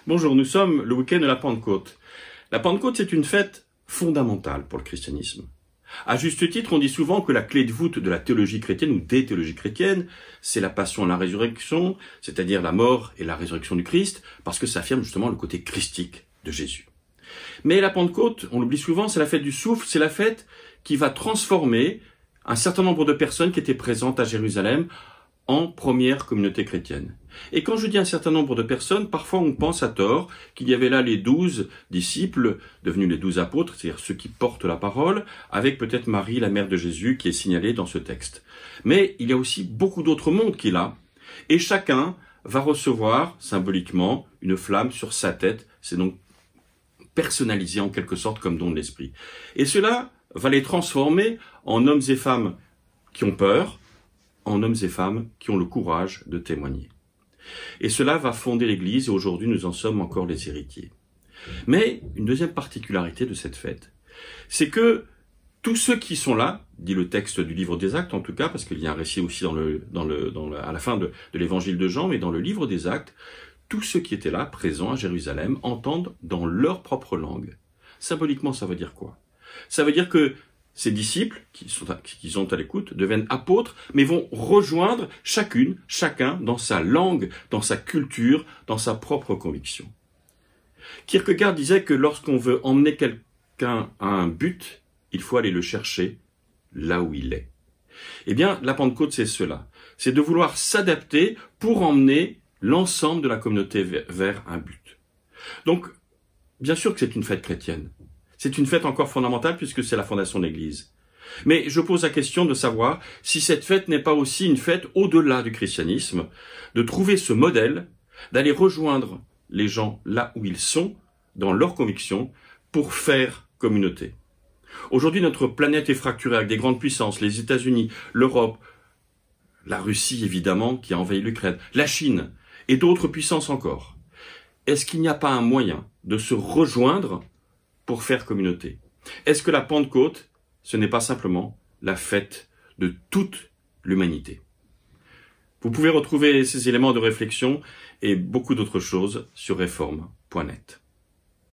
Bonjour, nous sommes le week-end de la Pentecôte. La Pentecôte, c'est une fête fondamentale pour le christianisme. À juste titre, on dit souvent que la clé de voûte de la théologie chrétienne ou des théologies chrétiennes, c'est la passion et la résurrection, c'est-à-dire la mort et la résurrection du Christ, parce que ça affirme justement le côté christique de Jésus. Mais la Pentecôte, on l'oublie souvent, c'est la fête du souffle, c'est la fête qui va transformer un certain nombre de personnes qui étaient présentes à Jérusalem en première communauté chrétienne. Et quand je dis un certain nombre de personnes, parfois on pense à tort qu'il y avait là les 12 disciples, devenus les 12 apôtres, c'est-à-dire ceux qui portent la parole, avec peut-être Marie, la mère de Jésus, qui est signalée dans ce texte. Mais il y a aussi beaucoup d'autres mondes qui est là, et chacun va recevoir symboliquement une flamme sur sa tête, c'est donc personnalisé en quelque sorte comme don de l'esprit. Et cela va les transformer en hommes et femmes qui ont peur, en hommes et femmes qui ont le courage de témoigner. Et cela va fonder l'Église, et aujourd'hui nous en sommes encore les héritiers. Mais une deuxième particularité de cette fête, c'est que tous ceux qui sont là, dit le texte du livre des Actes en tout cas, parce qu'il y a un récit aussi à la fin de l'évangile de Jean, mais dans le livre des Actes, tous ceux qui étaient là, présents à Jérusalem, entendent dans leur propre langue. Symboliquement, ça veut dire quoi? Ça veut dire que ces disciples, qui sont à l'écoute, deviennent apôtres, mais vont rejoindre chacun dans sa langue, dans sa culture, dans sa propre conviction. Kierkegaard disait que lorsqu'on veut emmener quelqu'un à un but, il faut aller le chercher là où il est. Eh bien, la Pentecôte, c'est cela. C'est de vouloir s'adapter pour emmener l'ensemble de la communauté vers un but. Donc, bien sûr que c'est une fête chrétienne. C'est une fête encore fondamentale puisque c'est la fondation de l'Église. Mais je pose la question de savoir si cette fête n'est pas aussi une fête au-delà du christianisme, de trouver ce modèle, d'aller rejoindre les gens là où ils sont, dans leurs convictions, pour faire communauté. Aujourd'hui, notre planète est fracturée avec des grandes puissances, les États-Unis, l'Europe, la Russie évidemment qui a envahi l'Ukraine, la Chine et d'autres puissances encore. Est-ce qu'il n'y a pas un moyen de se rejoindre pour faire communauté? Est-ce que la Pentecôte, ce n'est pas simplement la fête de toute l'humanité? Vous pouvez retrouver ces éléments de réflexion et beaucoup d'autres choses sur réforme.net.